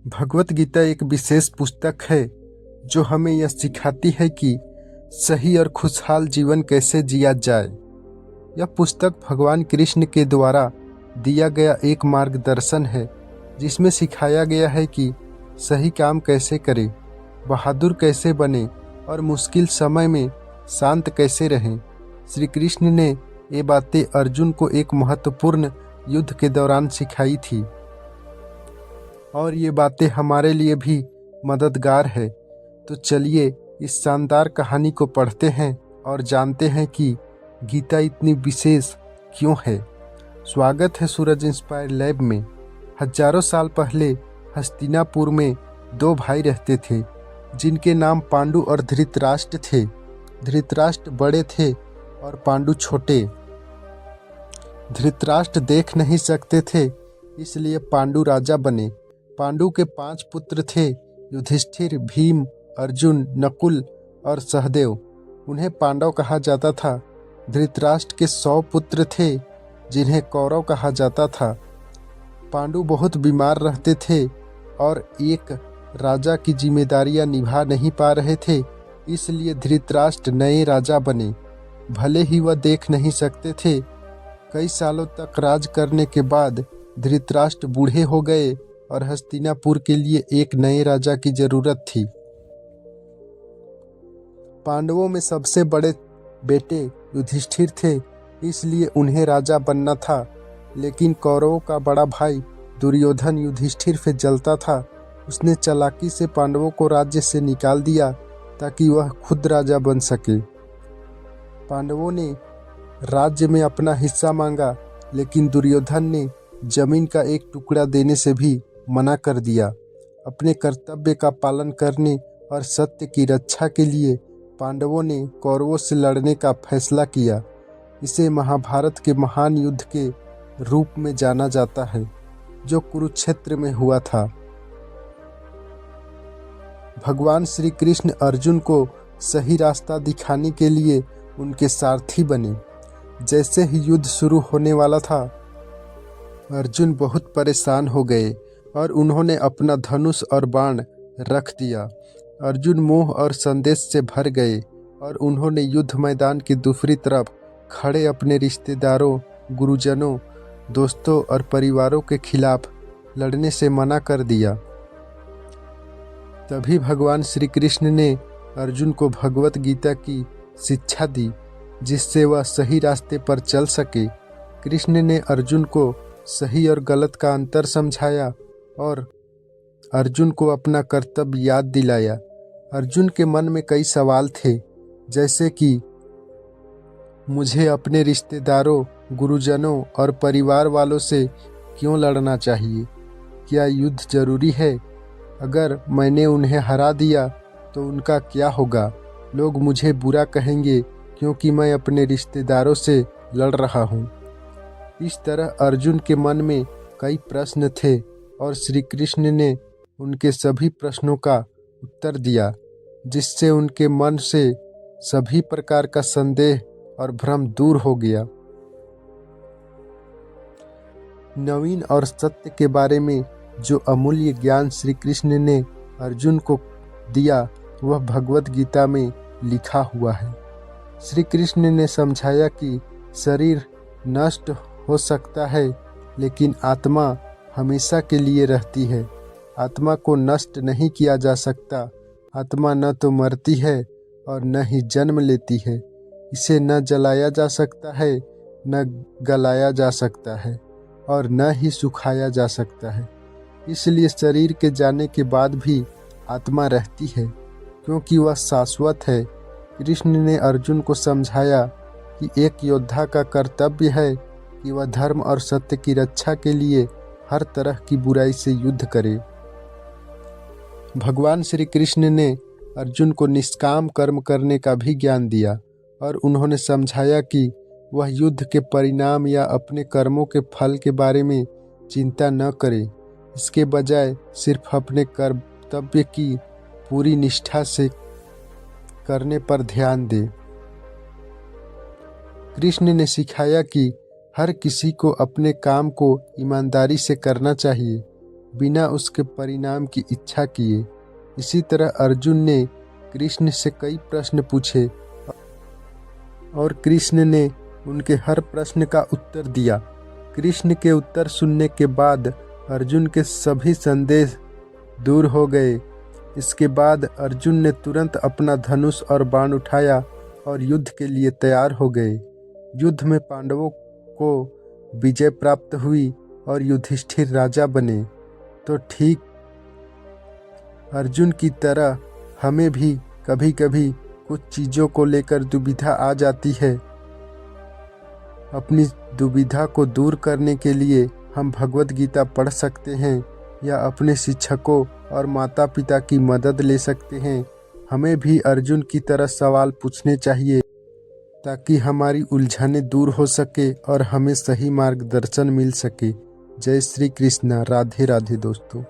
भगवत गीता एक विशेष पुस्तक है जो हमें यह सिखाती है कि सही और खुशहाल जीवन कैसे जिया जाए। यह पुस्तक भगवान कृष्ण के द्वारा दिया गया एक मार्गदर्शन है जिसमें सिखाया गया है कि सही काम कैसे करें, बहादुर कैसे बने और मुश्किल समय में शांत कैसे रहें। श्री कृष्ण ने ये बातें अर्जुन को एक महत्वपूर्ण युद्ध के दौरान सिखाई थी और ये बातें हमारे लिए भी मददगार है। तो चलिए इस शानदार कहानी को पढ़ते हैं और जानते हैं कि गीता इतनी विशेष क्यों है। स्वागत है सूरज इंस्पायर लैब में। हजारों साल पहले हस्तिनापुर में दो भाई रहते थे जिनके नाम पांडु और धृतराष्ट्र थे। धृतराष्ट्र बड़े थे और पांडु छोटे। धृतराष्ट्र देख नहीं सकते थे इसलिए पांडु राजा बने। पांडु के 5 पुत्र थे, युधिष्ठिर, भीम, अर्जुन, नकुल और सहदेव। उन्हें पांडव कहा जाता था। धृतराष्ट्र के 100 पुत्र थे जिन्हें कौरव कहा जाता था। पांडु बहुत बीमार रहते थे और एक राजा की जिम्मेदारियां निभा नहीं पा रहे थे, इसलिए धृतराष्ट्र नए राजा बने। भले ही वह देख नहीं सकते थे। कई सालों तक राज करने के बाद धृतराष्ट्र बूढ़े हो गए और हस्तिनापुर के लिए एक नए राजा की जरूरत थी। पांडवों में सबसे बड़े बेटे युधिष्ठिर थे, इसलिए उन्हें राजा बनना था। लेकिन कौरवों का बड़ा भाई दुर्योधन युधिष्ठिर से जलता था। उसने चालाकी से पांडवों को राज्य से निकाल दिया ताकि वह खुद राजा बन सके। पांडवों ने राज्य में अपना हिस्सा मांगा, लेकिन दुर्योधन ने जमीन का एक टुकड़ा देने से भी मना कर दिया। अपने कर्तव्य का पालन करने और सत्य की रक्षा के लिए पांडवों ने कौरवों से लड़ने का फैसला किया। इसे महाभारत के महान युद्ध के रूप में जाना जाता है जो कुरुक्षेत्र में हुआ था। भगवान श्री कृष्ण अर्जुन को सही रास्ता दिखाने के लिए उनके सारथी बने। जैसे ही युद्ध शुरू होने वाला था, अर्जुन बहुत परेशान हो गए और उन्होंने अपना धनुष और बाण रख दिया। अर्जुन मोह और संदेश से भर गए और उन्होंने युद्ध मैदान की दूसरी तरफ खड़े अपने रिश्तेदारों, गुरुजनों, दोस्तों और परिवारों के खिलाफ लड़ने से मना कर दिया। तभी भगवान श्री कृष्ण ने अर्जुन को भगवत गीता की शिक्षा दी जिससे वह सही रास्ते पर चल सके। कृष्ण ने अर्जुन को सही और गलत का अंतर समझाया और अर्जुन को अपना कर्तव्य याद दिलाया। अर्जुन के मन में कई सवाल थे, जैसे कि मुझे अपने रिश्तेदारों, गुरुजनों और परिवार वालों से क्यों लड़ना चाहिए? क्या युद्ध जरूरी है? अगर मैंने उन्हें हरा दिया तो उनका क्या होगा? लोग मुझे बुरा कहेंगे क्योंकि मैं अपने रिश्तेदारों से लड़ रहा हूँ। इस तरह अर्जुन के मन में कई प्रश्न थे और श्री कृष्ण ने उनके सभी प्रश्नों का उत्तर दिया, जिससे उनके मन से सभी प्रकार का संदेह और भ्रम दूर हो गया। नवीन और सत्य के बारे में जो अमूल्य ज्ञान श्री कृष्ण ने अर्जुन को दिया वह भगवत गीता में लिखा हुआ है। श्री कृष्ण ने समझाया कि शरीर नष्ट हो सकता है लेकिन आत्मा हमेशा के लिए रहती है। आत्मा को नष्ट नहीं किया जा सकता। आत्मा न तो मरती है और न ही जन्म लेती है। इसे न जलाया जा सकता है, न गलाया जा सकता है और न ही सुखाया जा सकता है। इसलिए शरीर के जाने के बाद भी आत्मा रहती है क्योंकि वह शाश्वत है। कृष्ण ने अर्जुन को समझाया कि एक योद्धा का कर्तव्य है कि वह धर्म और सत्य की रक्षा के लिए हर तरह की बुराई से युद्ध करे। भगवान श्री कृष्ण ने अर्जुन को निष्काम कर्म करने का भी ज्ञान दिया और उन्होंने समझाया कि वह युद्ध के परिणाम या अपने कर्मों के फल के बारे में चिंता न करे। इसके बजाय सिर्फ अपने कर्तव्य की पूरी निष्ठा से करने पर ध्यान दे। कृष्ण ने सिखाया कि हर किसी को अपने काम को ईमानदारी से करना चाहिए। बिना उसके परिणाम की इच्छा किए। इसी तरह अर्जुन ने कृष्ण से कई प्रश्न पूछे और कृष्ण ने उनके हर प्रश्न का उत्तर दिया। कृष्ण के उत्तर सुनने के बाद अर्जुन के सभी संदेह दूर हो गए। इसके बाद अर्जुन ने तुरंत अपना धनुष और बाण उठाया और युद्ध के लिए तैयार हो गए। युद्ध में पांडवों को विजय प्राप्त हुई और युधिष्ठिर राजा बने। तो ठीक अर्जुन की तरह हमें भी कभी कभी कुछ चीज़ों को लेकर दुविधा आ जाती है। अपनी दुविधा को दूर करने के लिए हम भगवत गीता पढ़ सकते हैं या अपने शिक्षकों और माता पिता की मदद ले सकते हैं। हमें भी अर्जुन की तरह सवाल पूछने चाहिए ताकि हमारी उलझनें दूर हो सके और हमें सही मार्गदर्शन मिल सके। जय श्री कृष्ण। राधे राधे दोस्तों।